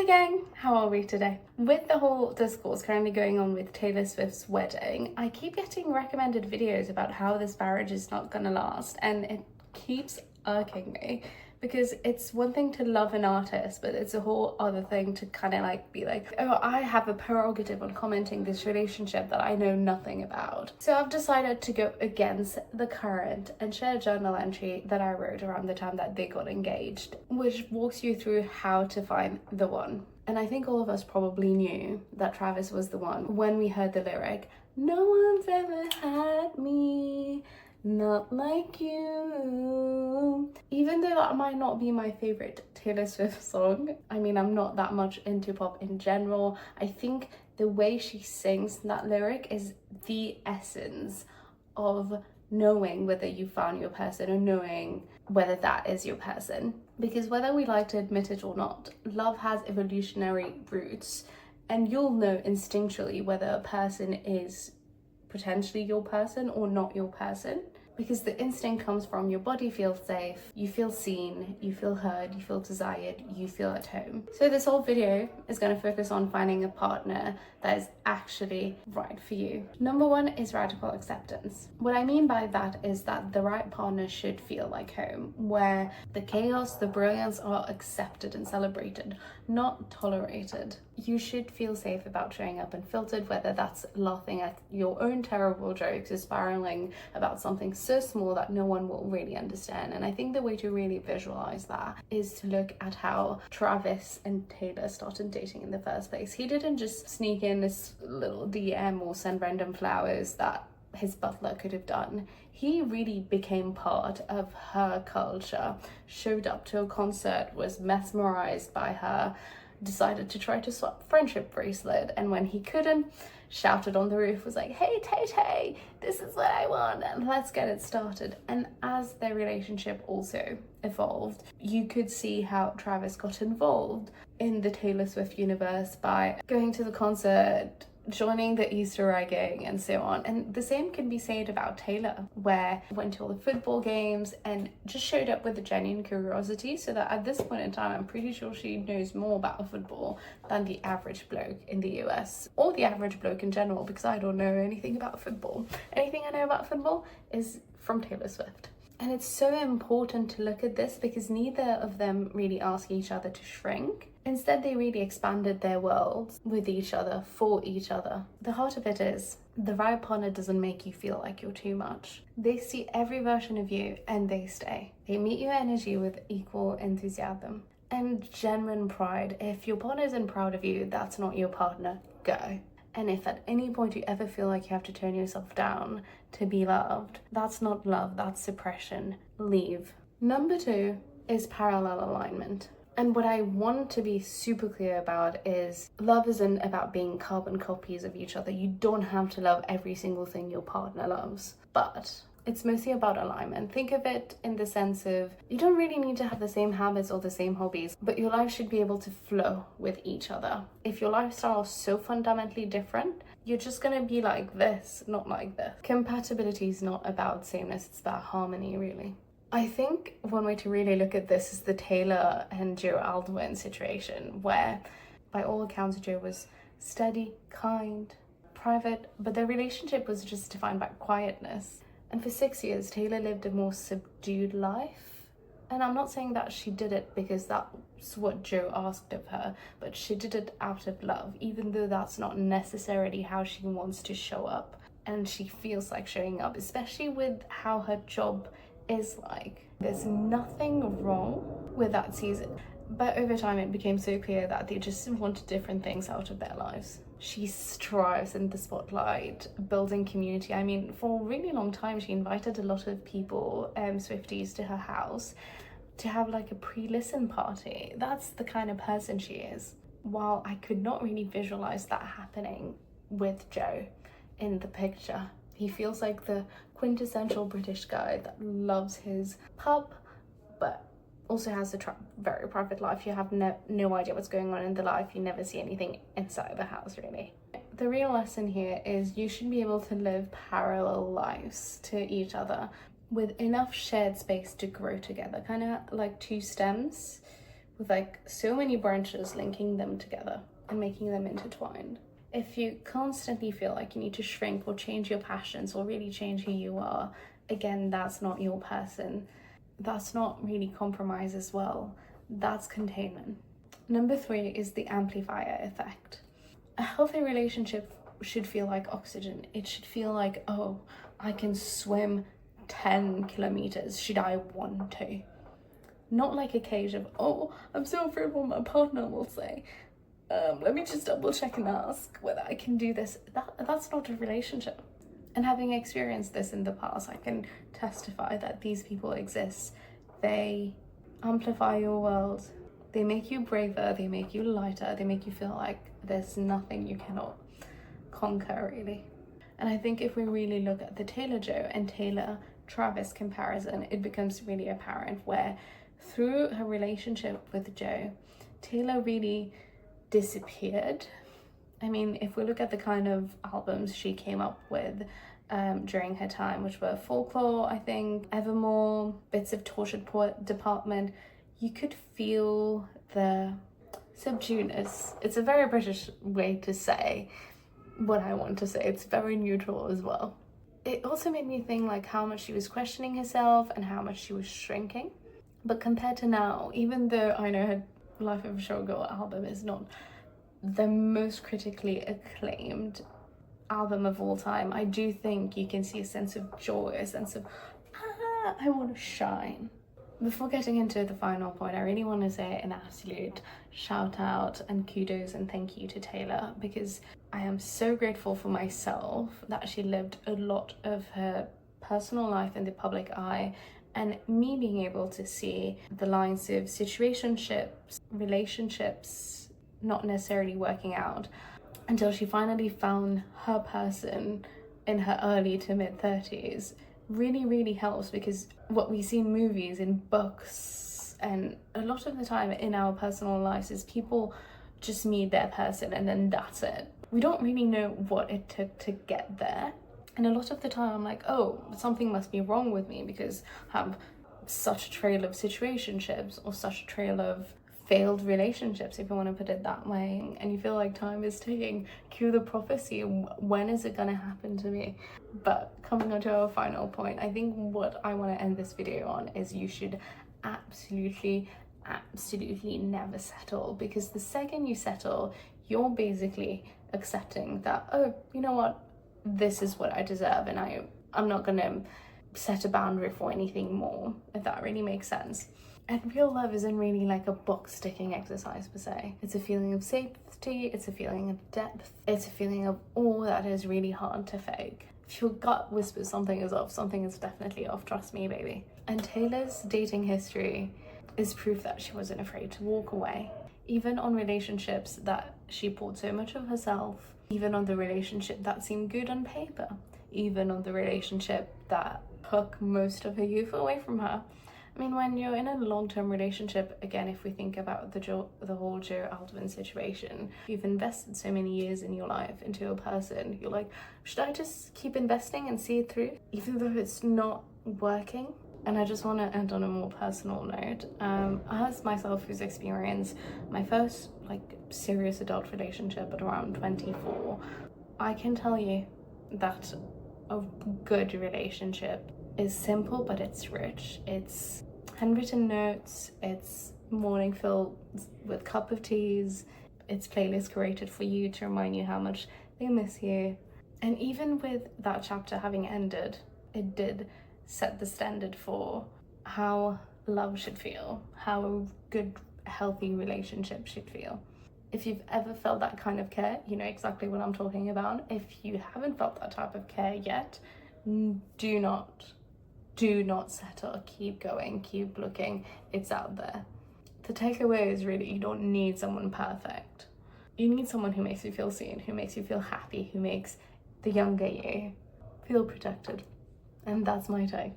gang, how are we today? With the whole discourse currently going on with Taylor Swift's wedding, I keep getting recommended videos about how this marriage is not gonna last, and it keeps irking me because it's one thing to love an artist, but it's a whole other thing to kind of like be like, oh, I have a prerogative on commenting this relationship that I know nothing about. So I've decided to go against the current and share a journal entry that I wrote around the time that they got engaged, which walks you through how to find the one. And I think all of us probably knew that Travis was the one when we heard the lyric, "No one's ever had me, not like you." Even though that might not be my favorite Taylor Swift song, I mean, I'm not that much into pop in general, I think the way she sings that lyric is the essence of knowing whether you found your person or knowing whether that is your person. Because whether we like to admit it or not, love has evolutionary roots, and you'll know instinctually whether a person is potentially your person or not your person, because the instinct comes from your body feels safe, you feel seen, you feel heard, you feel desired, you feel at home. So this whole video is going to focus on finding a partner that is actually right for you. Number one is radical acceptance. What I mean by that is that the right partner should feel like home, where the chaos, the brilliance are accepted and celebrated, not tolerated. You should feel safe about showing up unfiltered, whether that's laughing at your own terrible jokes or spiraling about something so small that no one will really understand. And I think the way to really visualize that is to look at how Travis and Taylor started dating in the first place. He didn't just sneak in this little DM or send random flowers that his butler could have done. He really became part of her culture, showed up to a concert, was mesmerized by her, decided to try to swap friendship bracelet, and when he couldn't, shouted on the roof, was like, "Hey Tay, this is what I want and let's get it started." And as their relationship also evolved, you could see how Travis got involved in the Taylor Swift universe by going to the concert, joining the Easter egging and so on. And the same can be said about Taylor, where went to all the football games and just showed up with a genuine curiosity, so that at this point in time I'm pretty sure she knows more about football than the average bloke in the US, or the average bloke in general, because I don't know anything about football. Anything I know about football is from Taylor Swift. And it's so important to look at this because neither of them really ask each other to shrink. Instead, they really expanded their worlds with each other, for each other. The heart of it is, the right partner doesn't make you feel like you're too much. They see every version of you and they stay. They meet your energy with equal enthusiasm and genuine pride. If your partner isn't proud of you, that's not your partner. Go. And if at any point you ever feel like you have to turn yourself down to be loved, that's not love, that's suppression. Leave. Number two is parallel alignment. And what I want to be super clear about is love isn't about being carbon copies of each other. You don't have to love every single thing your partner loves, but it's mostly about alignment. Think of it in the sense of you don't really need to have the same habits or the same hobbies, but your life should be able to flow with each other. If your lifestyle is so fundamentally different, you're just gonna be like this, not like this. Compatibility is not about sameness, it's about harmony, really. I think one way to really look at this is the Taylor and Joe Alwyn situation, where by all accounts Joe was steady, kind, private, but their relationship was just defined by quietness. And for 6 years, Taylor lived a more subdued life. And I'm not saying that she did it because that's what Joe asked of her, but she did it out of love, even though that's not necessarily how she wants to show up. And she feels like showing up, especially with how her job is like. There's nothing wrong with that season, but over time it became so clear that they just wanted different things out of their lives. She strives in the spotlight, building community. I mean, for a really long time she invited a lot of people, Swifties, to her house to have like a pre-listen party. That's the kind of person she is. While I could not really visualize that happening with Joe in the picture, he feels like the quintessential British guy that loves his pub, but also has a very private life. You have no idea what's going on in the life. You never see anything inside the house, really. The real lesson here is you should be able to live parallel lives to each other with enough shared space to grow together, kind of like two stems with like so many branches linking them together and making them intertwined. If you constantly feel like you need to shrink or change your passions or really change who you are, again, that's not your person. That's not really compromise as well. That's containment. Number 3 is the amplifier effect. A healthy relationship should feel like oxygen. It should feel like, oh, I can swim 10 kilometers should I want to. Not like a cage of, oh, I'm so afraid what my partner will say. Let me just double check and ask whether I can do this. That's not a relationship. And having experienced this in the past, I can testify that these people exist. They amplify your world. They make you braver, they make you lighter, they make you feel like there's nothing you cannot conquer, really. And I think if we really look at the Taylor-Joe and Taylor-Travis comparison, it becomes really apparent where through her relationship with Joe, Taylor really disappeared. I mean, if we look at the kind of albums she came up with during her time, which were Folklore, I think, Evermore, bits of Tortured Poet Department, you could feel the subduedness. It's a very British way to say what I want to say. It's very neutral as well. It also made me think like how much she was questioning herself and how much she was shrinking. But compared to now, even though I know her Life of a Showgirl album is not the most critically acclaimed album of all time, I do think you can see a sense of joy, a sense of, I want to shine. Before getting into the final point, I really want to say an absolute shout out and kudos and thank you to Taylor, because I am so grateful for myself that she lived a lot of her personal life in the public eye, and me being able to see the lines of situationships, relationships not necessarily working out until she finally found her person in her early to mid 30s really helps, because what we see in movies, in books, and a lot of the time in our personal lives is people just meet their person and then that's it. We don't really know what it took to get there. And a lot of the time I'm like, oh, something must be wrong with me because I have such a trail of situationships or such a trail of failed relationships, if you want to put it that way, and you feel like time is ticking. Cue the prophecy, when is it gonna happen to me? But coming on to our final point, I think what I want to end this video on is you should absolutely never settle, because the second you settle, you're basically accepting that, oh, you know what, this is what I deserve, and I'm not gonna set a boundary for anything more, if that really makes sense. And real love isn't really like a box ticking exercise per se. It's a feeling of safety, it's a feeling of depth, it's a feeling of awe that is really hard to fake. If your gut whispers something is off, something is definitely off, trust me, baby. And Taylor's dating history is proof that she wasn't afraid to walk away. Even on relationships that she poured so much of herself, even on the relationship that seemed good on paper, even on the relationship that took most of her youth away from her. I mean, when you're in a long-term relationship, again, if we think about the whole Joe Alwyn situation, you've invested so many years in your life into a person, you're like, should I just keep investing and see it through, even though it's not working? And I just want to end on a more personal note. As myself, who's experienced my first serious adult relationship at around 24, I can tell you that a good relationship is simple, but it's rich. It's handwritten notes, it's morning filled with cup of teas, it's playlists created for you to remind you how much they miss you. And even with that chapter having ended, it did set the standard for how love should feel, how a good, healthy relationship should feel. If you've ever felt that kind of care, you know exactly what I'm talking about. If you haven't felt that type of care yet, do not settle. Keep going, keep looking, it's out there. The takeaway is really, you don't need someone perfect. You need someone who makes you feel seen, who makes you feel happy, who makes the younger you feel protected. And that's my take.